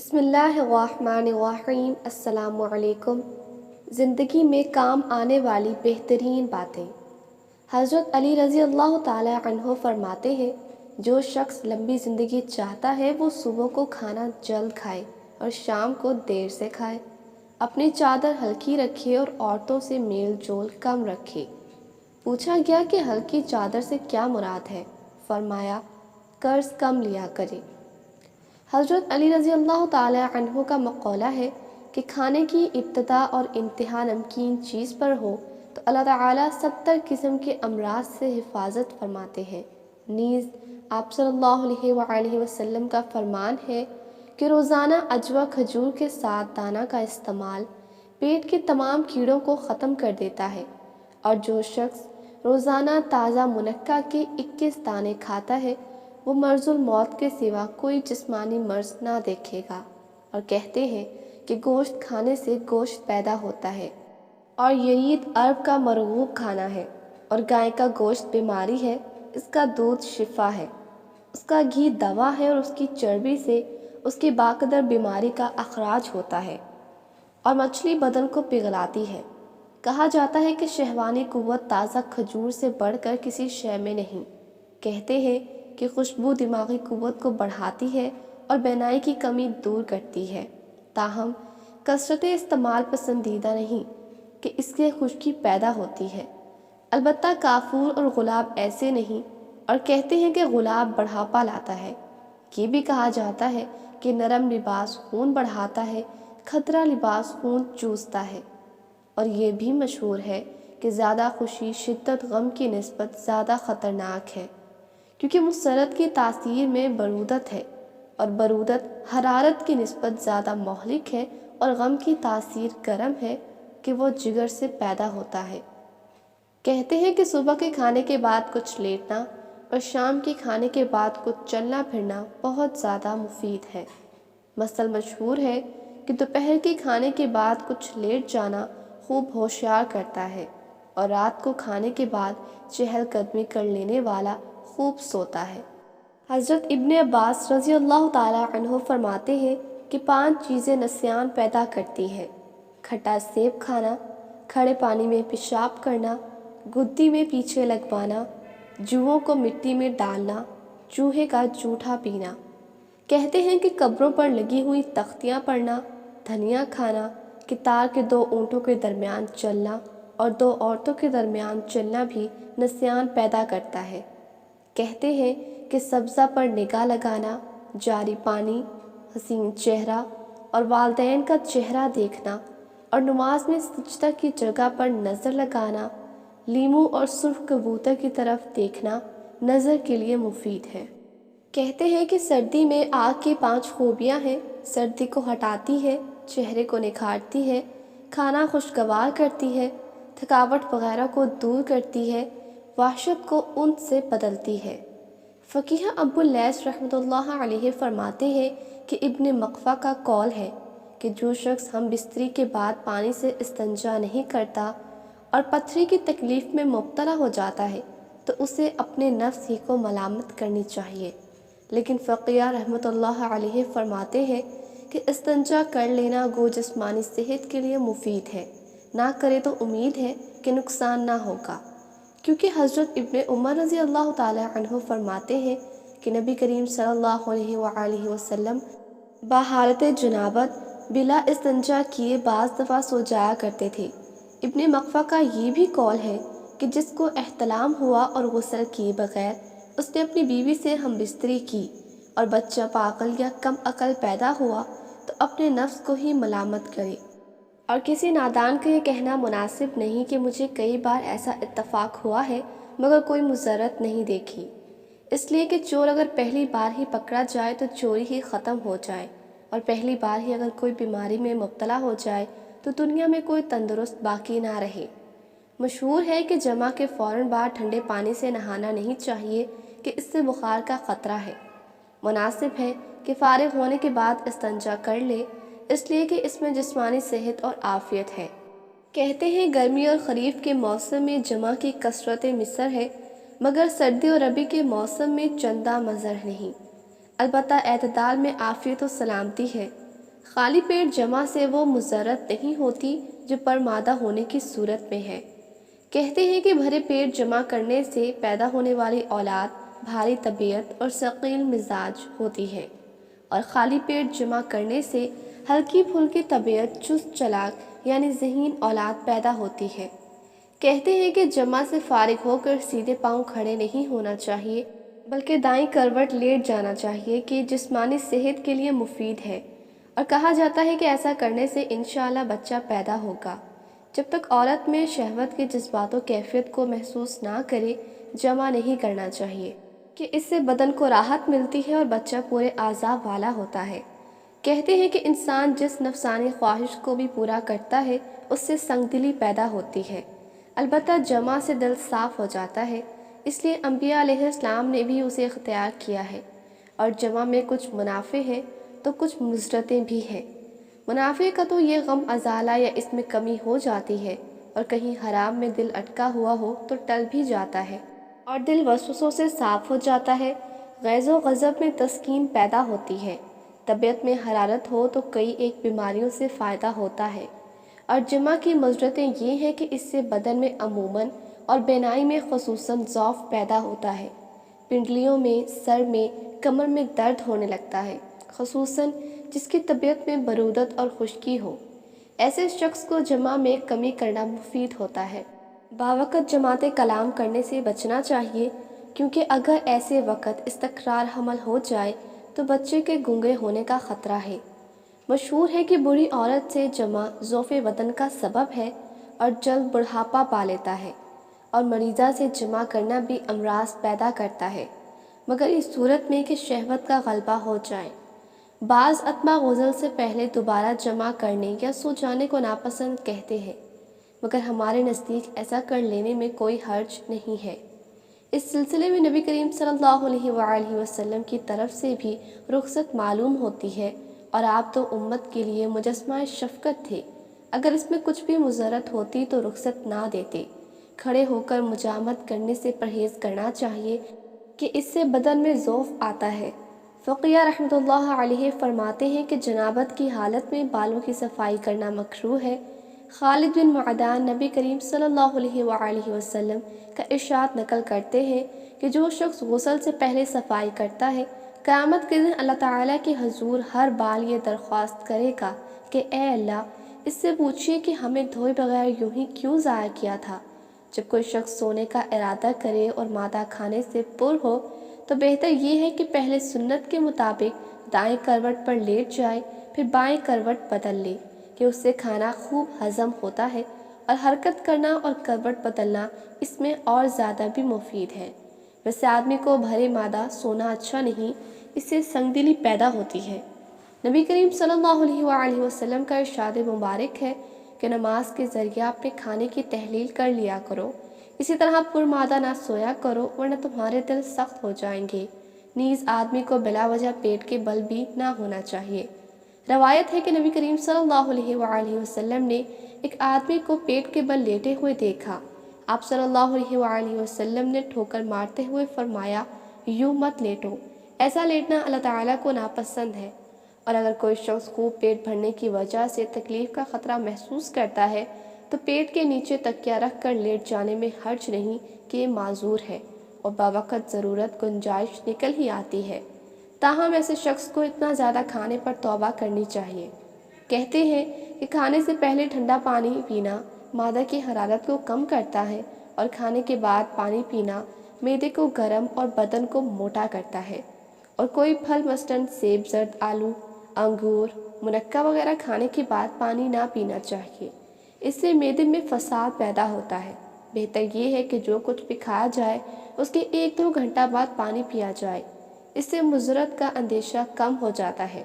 بسم اللہ الرحمن الرحیم۔ السلام علیکم۔ زندگی میں کام آنے والی بہترین باتیں۔ حضرت علی رضی اللہ تعالی عنہ فرماتے ہیں، جو شخص لمبی زندگی چاہتا ہے وہ صبح کو کھانا جلد کھائے اور شام کو دیر سے کھائے، اپنی چادر ہلکی رکھے اور عورتوں سے میل جول کم رکھے۔ پوچھا گیا کہ ہلکی چادر سے کیا مراد ہے؟ فرمایا، قرض کم لیا کرے۔ حضرت علی رضی اللہ تعالی عنہ کا مقولہ ہے کہ کھانے کی ابتدا اور انتہا نمکین چیز پر ہو تو اللہ تعالیٰ 70 قسم کے امراض سے حفاظت فرماتے ہیں۔ نیز آپ صلی اللہ علیہ وآلہ وسلم کا فرمان ہے کہ روزانہ عجوہ کھجور کے ساتھ دانہ کا استعمال پیٹ کے تمام کیڑوں کو ختم کر دیتا ہے، اور جو شخص روزانہ تازہ منقع کے 21 دانے کھاتا ہے وہ مرض الموت کے سوا کوئی جسمانی مرض نہ دیکھے گا۔ اور کہتے ہیں کہ گوشت کھانے سے گوشت پیدا ہوتا ہے، اور یرید عرب کا مرغوب کھانا ہے، اور گائے کا گوشت بیماری ہے، اس کا دودھ شفا ہے، اس کا گھی دوا ہے، اور اس کی چربی سے اس کی باقدر بیماری کا اخراج ہوتا ہے، اور مچھلی بدن کو پگھلاتی ہے۔ کہا جاتا ہے کہ شہوانی قوت تازہ کھجور سے بڑھ کر کسی شے میں نہیں۔ کہتے ہیں کہ خوشبو دماغی قوت کو بڑھاتی ہے اور بینائی کی کمی دور کرتی ہے، تاہم کثرت استعمال پسندیدہ نہیں کہ اس سے خشکی پیدا ہوتی ہے۔ البتہ کافور اور گلاب ایسے نہیں، اور کہتے ہیں کہ گلاب بڑھاپا لاتا ہے۔ یہ بھی کہا جاتا ہے کہ نرم لباس خون بڑھاتا ہے، کھدرا لباس خون چوستا ہے، اور یہ بھی مشہور ہے کہ زیادہ خوشی شدت غم کی نسبت زیادہ خطرناک ہے، کیونکہ مسرت کی تاثیر میں برودت ہے، اور برودت حرارت کی نسبت زیادہ مہلک ہے، اور غم کی تاثیر گرم ہے کہ وہ جگر سے پیدا ہوتا ہے۔ کہتے ہیں کہ صبح کے کھانے کے بعد کچھ لیٹنا اور شام کے کھانے کے بعد کچھ چلنا پھرنا بہت زیادہ مفید ہے۔ مثل مشہور ہے کہ دوپہر کے کھانے کے بعد کچھ لیٹ جانا خوب ہوشیار کرتا ہے، اور رات کو کھانے کے بعد چہل قدمی کر لینے والا خوب سوتا ہے۔ حضرت ابن عباس رضی اللہ تعالی عنہ فرماتے ہیں کہ 5 چیزیں نسیان پیدا کرتی ہیں: کھٹا سیب کھانا، کھڑے پانی میں پیشاب کرنا، گدی میں پیچھے لگوانا، جوؤں کو مٹی میں ڈالنا، چوہے کا جوٹھا پینا۔ کہتے ہیں کہ قبروں پر لگی ہوئی تختیاں پڑھنا، دھنیا کھانا، کتار کے 2 اونٹوں کے درمیان چلنا اور 2 عورتوں کے درمیان چلنا بھی نسیان پیدا کرتا ہے۔ کہتے ہیں کہ سبزہ پر نگاہ لگانا، جاری پانی، حسین چہرہ اور والدین کا چہرہ دیکھنا، اور نماز میں سجدہ کی جگہ پر نظر لگانا، لیموں اور سرخ کبوتر کی طرف دیکھنا نظر کے لیے مفید ہے۔ کہتے ہیں کہ سردی میں آگ کی 5 خوبیاں ہیں: سردی کو ہٹاتی ہے، چہرے کو نکھارتی ہے، کھانا خوشگوار کرتی ہے، تھکاوٹ وغیرہ کو دور کرتی ہے، وحشت کو ان سے بدلتی ہے۔ فقیہ ابو اللیث رحمۃ اللہ علیہ فرماتے ہیں کہ ابن مقفع کا قول ہے کہ جو شخص ہم بستری کے بعد پانی سے استنجا نہیں کرتا اور پتھری کی تکلیف میں مبتلا ہو جاتا ہے تو اسے اپنے نفس ہی کو ملامت کرنی چاہیے، لیکن فقیہ رحمۃ اللہ علیہ فرماتے ہیں کہ استنجا کر لینا گو جسمانی صحت کے لیے مفید ہے، نہ کرے تو امید ہے کہ نقصان نہ ہوگا، کیونکہ حضرت ابن عمر رضی اللہ تعالی عنہ فرماتے ہیں کہ نبی کریم صلی اللہ علیہ وآلہ وسلم بحالت جنابت بلا استنجا کیے بعض دفعہ سو جایا کرتے تھے۔ ابن مقفع کا یہ بھی قول ہے کہ جس کو احتلام ہوا اور غسل کیے بغیر اس نے اپنی بیوی سے ہم بستری کی اور بچہ پاگل یا کم عقل پیدا ہوا تو اپنے نفس کو ہی ملامت کرے، اور کسی نادان کا یہ کہنا مناسب نہیں کہ مجھے کئی بار ایسا اتفاق ہوا ہے مگر کوئی مضرت نہیں دیکھی، اس لیے کہ چور اگر پہلی بار ہی پکڑا جائے تو چوری ہی ختم ہو جائے، اور پہلی بار ہی اگر کوئی بیماری میں مبتلا ہو جائے تو دنیا میں کوئی تندرست باقی نہ رہے۔ مشہور ہے کہ جمعہ کے فوراً بعد ٹھنڈے پانی سے نہانا نہیں چاہیے کہ اس سے بخار کا خطرہ ہے۔ مناسب ہے کہ فارغ ہونے کے بعد استنجا کر لے، اس لیے کہ اس میں جسمانی صحت اور عافیت ہے۔ کہتے ہیں گرمی اور خریف کے موسم میں جمع کی کثرت مصر ہے، مگر سردی اور ربیع کے موسم میں چندہ مزر نہیں۔ البتہ اعتدال میں عافیت و سلامتی ہے، خالی پیٹ جمع سے وہ مضرت نہیں ہوتی جو پرمادہ ہونے کی صورت میں ہے۔ کہتے ہیں کہ بھرے پیٹ جمع کرنے سے پیدا ہونے والی اولاد بھاری طبیعت اور ثقیل مزاج ہوتی ہے، اور خالی پیٹ جمع کرنے سے ہلکی پھلکی طبیعت چست چلاک یعنی ذہین اولاد پیدا ہوتی ہے۔ کہتے ہیں کہ جمع سے فارغ ہو کر سیدھے پاؤں کھڑے نہیں ہونا چاہیے، بلکہ دائیں کروٹ لیٹ جانا چاہیے کہ جسمانی صحت کے لیے مفید ہے، اور کہا جاتا ہے کہ ایسا کرنے سے انشاءاللہ بچہ پیدا ہوگا۔ جب تک عورت میں شہوت کے جذبات و کیفیت کو محسوس نہ کرے، جمع نہیں کرنا چاہیے کہ اس سے بدن کو راحت ملتی ہے اور بچہ پورے اعضاء والا ہوتا ہے۔ کہتے ہیں کہ انسان جس نفسانی خواہش کو بھی پورا کرتا ہے اس سے سنگ دلی پیدا ہوتی ہے، البتہ جمع سے دل صاف ہو جاتا ہے، اس لیے انبیاء علیہ السلام نے بھی اسے اختیار کیا ہے۔ اور جمع میں کچھ منافع ہیں تو کچھ مضرتیں بھی ہیں۔ منافع کا تو یہ غم ازالہ یا اس میں کمی ہو جاتی ہے، اور کہیں حرام میں دل اٹکا ہوا ہو تو ٹل بھی جاتا ہے اور دل وسوسوں سے صاف ہو جاتا ہے۔ غیظ و غضب میں تسکین پیدا ہوتی ہے، طبیعت میں حرارت ہو تو کئی ایک بیماریوں سے فائدہ ہوتا ہے۔ اور جمع کی مضرتیں یہ ہیں کہ اس سے بدن میں عموماً اور بینائی میں خصوصاً ضعف پیدا ہوتا ہے، پنڈلیوں میں، سر میں، کمر میں درد ہونے لگتا ہے، خصوصاً جس کی طبیعت میں برودت اور خشکی ہو۔ ایسے شخص کو جمع میں کمی کرنا مفید ہوتا ہے۔ باوقت جماعت کلام کرنے سے بچنا چاہیے، کیونکہ اگر ایسے وقت استقرار حمل ہو جائے تو بچے کے گنگے ہونے کا خطرہ ہے۔ مشہور ہے کہ بوڑھی عورت سے جمع ضعف بدن کا سبب ہے اور جلد بڑھاپا پا لیتا ہے، اور مریضہ سے جمع کرنا بھی امراض پیدا کرتا ہے، مگر اس صورت میں کہ شہوت کا غلبہ ہو جائے۔ بعض اتباع غسل سے پہلے دوبارہ جمع کرنے یا سو جانے کو ناپسند کہتے ہیں، مگر ہمارے نزدیک ایسا کر لینے میں کوئی حرج نہیں ہے۔ اس سلسلے میں نبی کریم صلی اللہ علیہ وآلہ وسلم کی طرف سے بھی رخصت معلوم ہوتی ہے، اور آپ تو امت کے لیے مجسمہ شفقت تھے، اگر اس میں کچھ بھی مضرت ہوتی تو رخصت نہ دیتے۔ کھڑے ہو کر مجامت کرنے سے پرہیز کرنا چاہیے کہ اس سے بدن میں ضعف آتا ہے۔ فقیہ رحمۃ اللہ علیہ فرماتے ہیں کہ جنابت کی حالت میں بالوں کی صفائی کرنا مکروہ ہے۔ خالد بن معدان نبی کریم صلی اللہ علیہ وآلہ وسلم کا ارشاد نقل کرتے ہیں کہ جو شخص غسل سے پہلے صفائی کرتا ہے، قیامت کے دن اللہ تعالیٰ کے حضور ہر بال یہ درخواست کرے گا کہ اے اللہ، اس سے پوچھیے کہ ہمیں دھوئے بغیر یوں ہی کیوں ضائع کیا تھا۔ جب کوئی شخص سونے کا ارادہ کرے اور مادہ کھانے سے پر ہو تو بہتر یہ ہے کہ پہلے سنت کے مطابق دائیں کروٹ پر لیٹ جائے، پھر بائیں کروٹ بدل لے کہ اس سے کھانا خوب ہضم ہوتا ہے، اور حرکت کرنا اور کروٹ بدلنا اس میں اور زیادہ بھی مفید ہے۔ ویسے آدمی کو بھرے مادہ سونا اچھا نہیں، اس سے سنگ دلی پیدا ہوتی ہے۔ نبی کریم صلی اللہ علیہ وآلہ وسلم کا ارشاد مبارک ہے کہ نماز کے ذریعہ اپنے کھانے کی تحلیل کر لیا کرو، اسی طرح پرمادہ نہ سویا کرو ورنہ تمہارے دل سخت ہو جائیں گے۔ نیز آدمی کو بلا وجہ پیٹ کے بل بھی نہ ہونا چاہیے۔ روایت ہے کہ نبی کریم صلی اللہ علیہ وآلہ وسلم نے ایک آدمی کو پیٹ کے بل لیٹے ہوئے دیکھا۔ آپ صلی اللہ علیہ وآلہ وسلم نے ٹھوکر مارتے ہوئے فرمایا، یوں مت لیٹو، ایسا لیٹنا اللہ تعالیٰ کو ناپسند ہے۔ اور اگر کوئی شخص خوب پیٹ بھرنے کی وجہ سے تکلیف کا خطرہ محسوس کرتا ہے تو پیٹ کے نیچے تکیہ رکھ کر لیٹ جانے میں حرج نہیں کہ یہ معذور ہے، اور باوقت ضرورت گنجائش نکل ہی آتی ہے۔ تاہم ایسے شخص کو اتنا زیادہ کھانے پر توبہ کرنی چاہیے۔ کہتے ہیں کہ کھانے سے پہلے ٹھنڈا پانی پینا معدہ کی حرارت کو کم کرتا ہے، اور کھانے کے بعد پانی پینا معدے کو گرم اور بدن کو موٹا کرتا ہے۔ اور کوئی پھل مثلاً سیب، زرد آلو، انگور، منقہ وغیرہ کھانے کے بعد پانی نہ پینا چاہیے، اس سے معدے میں فساد پیدا ہوتا ہے۔ بہتر یہ ہے کہ جو کچھ بھی کھایا جائے اس کے 1-2 گھنٹہ بعد پانی پیا جائے، اس سے مضرت کا اندیشہ کم ہو جاتا ہے۔